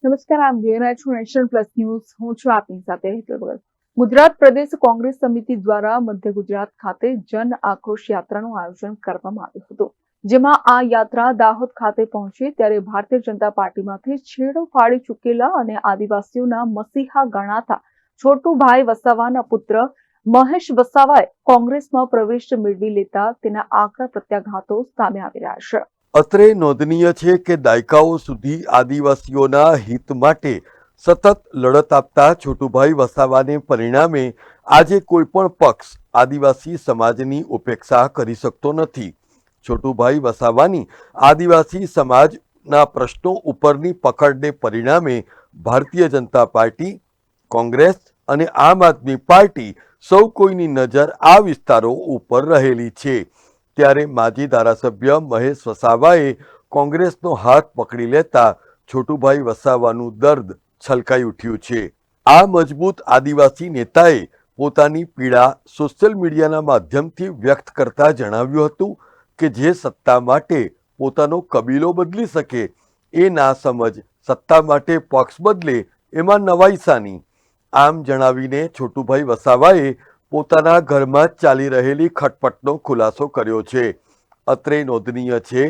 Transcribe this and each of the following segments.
નમસ્કાર, આમ જોઈ રહ્યા છો નેશન પ્લસ ન્યૂઝ. હું છું આપની સાથે હેતલ ભગત. ગુજરાત પ્રદેશ કોંગ્રેસ સમિતિ દ્વારા મધ્ય ગુજરાત ખાતે જન આક્રોશ યાત્રાનું આયોજન કરવામાં આવ્યું હતું, જેમાં આ યાત્રા દાહોદ ખાતે પહોંચી ત્યારે ભારતીય જનતા પાર્ટીમાંથી છેડો ફાડી ચૂકેલા અને આદિવાસીઓના મસીહા ગણાતા છોટુભાઈ વસાવાના પુત્ર મહેશ વસાવાએ કોંગ્રેસમાં પ્રવેશ મેળવી લેતા તેના આકરા પ્રત્યાઘાતો સામે આવી રહ્યા છે. અત્રે નોંધનીય છે કે દાયકાઓ સુધી આદિવાસીઓના હિત માટે સતત લડત આપતા છોટુભાઈ વસાવાને પરિણામે આજે કોઈ પણ પક્ષ આદિવાસી સમાજની ઉપેક્ષા કરી શકતો નથી. છોટુભાઈ વસાવાની આદિવાસી સમાજના પ્રશ્નો ઉપરની પકડને પરિણામે ભારતીય જનતા પાર્ટી, કોંગ્રેસ અને આમ આદમી પાર્ટી સૌ કોઈની નજર આ વિસ્તારો ઉપર રહેલી છે. ત્યારે માજી ધારાસભ્ય મહેશ વસાવાએ કોંગ્રેસનો હાથ પકડી લેતા છોટુભાઈ વસાવાનું દર્દ છલકાઈ ઉઠ્યું છે. આ મજબૂત આદિવાસી નેતાએ પોતાની પીડા સોશિયલ મીડિયાના માધ્યમથી વ્યક્ત કરતા જણાવ્યું હતું કે જે સત્તા માટે પોતાનો કબીલો બદલી શકે એ ના સમજ સત્તા માટે પક્ષ બદલે એમાં નવાઈ શાની. આમ જણાવીને છોટુભાઈ વસાવાએ પોતાના ઘરમાં જ ચાલી રહેલી ખટપટનો ખુલાસો કર્યો છે. અત્રે નોંધનીય છે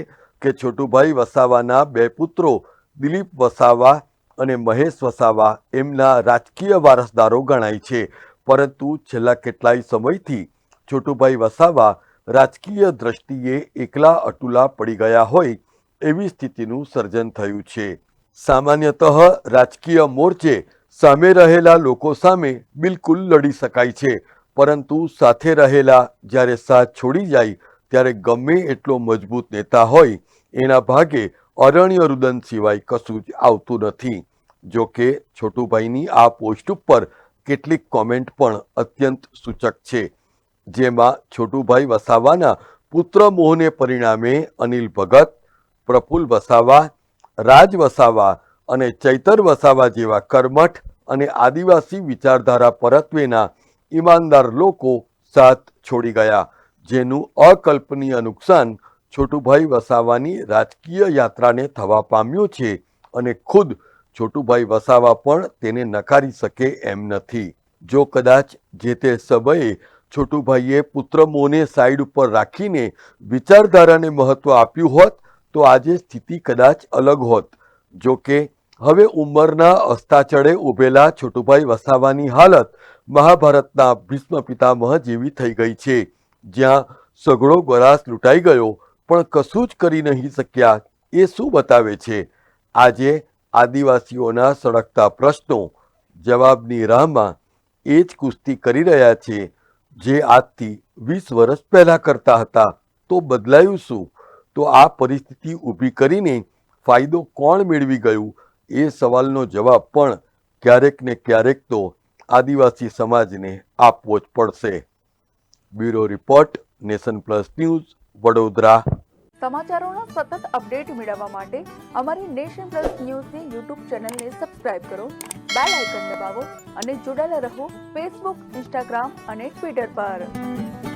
કે છોટુભાઈ વસાવાના બે પુત્રો દિલીપ વસાવા અને મહેશ વસાવા એમના રાજકીય વારસદારો ગણાય છે, પરંતુ છેલ્લા કેટલાય સમયથી છોટુભાઈ વસાવા રાજકીય દ્રષ્ટિએ એકલા અટુલા પડી ગયા હોય એવી સ્થિતિનું સર્જન થયું છે. સામાન્યતઃ રાજકીય મોરચે સામે રહેલા લોકો સામે બિલકુલ લડી શકાય છે, પરંતુ સાથે રહેલા જ્યારે સાથ છોડી જાય ત્યારે ગમે એટલો મજબૂત નેતા હોય એના ભાગે અરણ્ય રુદન સિવાય કશું જ આવતું નથી. જો કે છોટુભાઈની આ પોસ્ટ ઉપર કેટલીક કોમેન્ટ પણ અત્યંત સૂચક છે, જેમાં છોટુભાઈ વસાવાના પુત્ર મોહને પરિણામે અનિલ ભગત, પ્રફુલ્લ વસાવા, રાજ વસાવા અને ચૈતર વસાવા જેવા કર્મઠ અને આદિવાસી વિચારધારા પરત્વેના ઈમાનદાર લોકો સાથ છોડી ગયા, જેનું અકલ્પનીય નુકસાન છોટુભાઈ વસાવાની રાજકીય યાત્રાને થવા પામ્યું છે અને ખુદ છોટુભાઈ વસાવા પણ તેને નકારી શકે એમ નથી. જો કદાચ જે તે સમયે છોટુભાઈએ પુત્ર મોને સાઈડ ઉપર રાખીને વિચારધારાને મહત્વ આપ્યું હોત તો આજે સ્થિતિ કદાચ અલગ હોત. જો કે હવે ઉંમરના અસ્તાચળે ઉભેલા છોટુભાઈ વસાવાની હાલત મહાભારતના ભીષ્મ પિતામહ જેવી થઈ ગઈ છે, જ્યાં સઘળો ગરાસ લૂંટાઈ ગયો પણ કશું જ કરી નહીં શક્યા. એ શું બતાવે છે? આજે આદિવાસીઓના સળગતા પ્રશ્નો જવાબની રાહમાં એ જ કુસ્તી કરી રહ્યા છે જે આજથી 20 વર્ષ પહેલા કરતા હતા. તો બદલાયું શું? તો આ પરિસ્થિતિ ઊભી કરીને ફાયદો કોણ મેળવી ગયું એ સવાલનો જવાબ પણ ક્યારેક ને ક્યારેક તો આદિવાસી સમાજને આપવો જ પડશે. Bureau report, Nation Plus News, Vadodara. સમાચારોના સતત અપડેટ મેળવવા માટે અમારી નેશન પ્લસ ન્યૂઝની યુટ્યુબ ચેનલને સબસ્ક્રાઇબ કરો, બેલ આઇકન દબાવો અને જોડાયેલા રહો ફેસબુક, ઇન્સ્ટાગ્રામ અને ટ્વિટર પર.